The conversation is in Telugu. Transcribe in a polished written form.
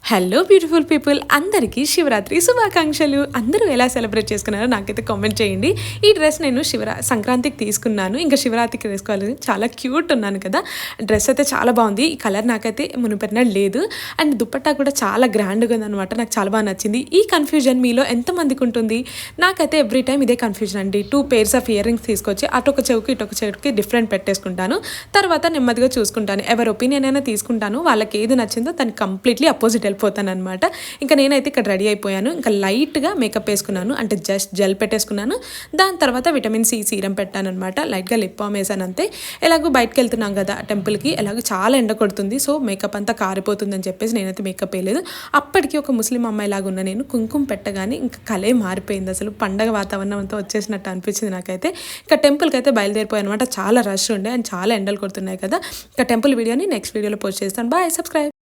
హలో బ్యూటిఫుల్ పీపుల్, అందరికీ శివరాత్రి శుభాకాంక్షలు. అందరూ ఎలా సెలబ్రేట్ చేసుకున్నారో నాకైతే కామెంట్ చేయండి. ఈ డ్రెస్ నేను సంక్రాంతికి తీసుకున్నాను, ఇంకా శివరాత్రికి వేసుకోవాలి. చాలా క్యూట్ ఉన్నాను కదా. డ్రెస్ అయితే చాలా బాగుంది. ఈ కలర్ నాకైతే మునిపెరినా లేదు. అండ్ దుపట్టా కూడా చాలా గ్రాండ్గా ఉందనమాట. నాకు చాలా బాగా నచ్చింది. ఈ కన్ఫ్యూజన్ మీలో ఎంతమందికి ఉంటుంది? నాకైతే ఎవ్రీ టైం ఇదే కన్ఫ్యూజన్ అండి. 2 pairs ఆఫ్ ఇయర్ రింగ్స్ తీసుకొచ్చి అటొక చెవుకి ఇటొక చెవుకి డిఫరెంట్ పెట్టేసుకుంటాను. తర్వాత నెమ్మదిగా చూసుకుంటాను. ఎవరి ఒపీనియన్ అయినా తీసుకుంటాను. వాళ్ళకి ఏది నచ్చిందో దాన్ని కంప్లీట్లీ అపోజిట్ వెళ్ళిపోతాను అనమాట. ఇంకా నేనైతే ఇక్కడ రెడీ అయిపోయాను. ఇంకా లైట్గా మేకప్ వేసుకున్నాను, అంటే జస్ట్ జెల్ పెట్టేసుకున్నాను. దాని తర్వాత విటమిన్ సి సీరం పెట్టాను అనమాట. లైట్గా లిప్ బామ్ వేసాను అంతే. ఎలాగో బయటకు వెళ్తున్నాం కదా టెంపుల్కి, ఎలాగో చాలా ఎండ కొడుతుంది, సో మేకప్ అంతా కారిపోతుందని చెప్పేసి నేనైతే మేకప్ వేయలేదు. అప్పటికి ఒక ముస్లిం అమ్మాయి లాగా ఉన్న నేను కుంకుమ పెట్టగానే ఇంకా కలే మారిపోయింది. అసలు పండగ వాతావరణం అంతా వచ్చేసినట్టు అనిపించింది నాకైతే. ఇంకా టెంపుల్కి అయితే బయలుదేరిపోయాను అనమాట. చాలా రష్ ఉండే అండ్ చాలా ఎండలు కొడుతున్నాయి కదా. ఇంకా టెంపుల్ వీడియోని నెక్స్ట్ వీడియోలో పోస్ట్ చేస్తాను. Bye, subscribe.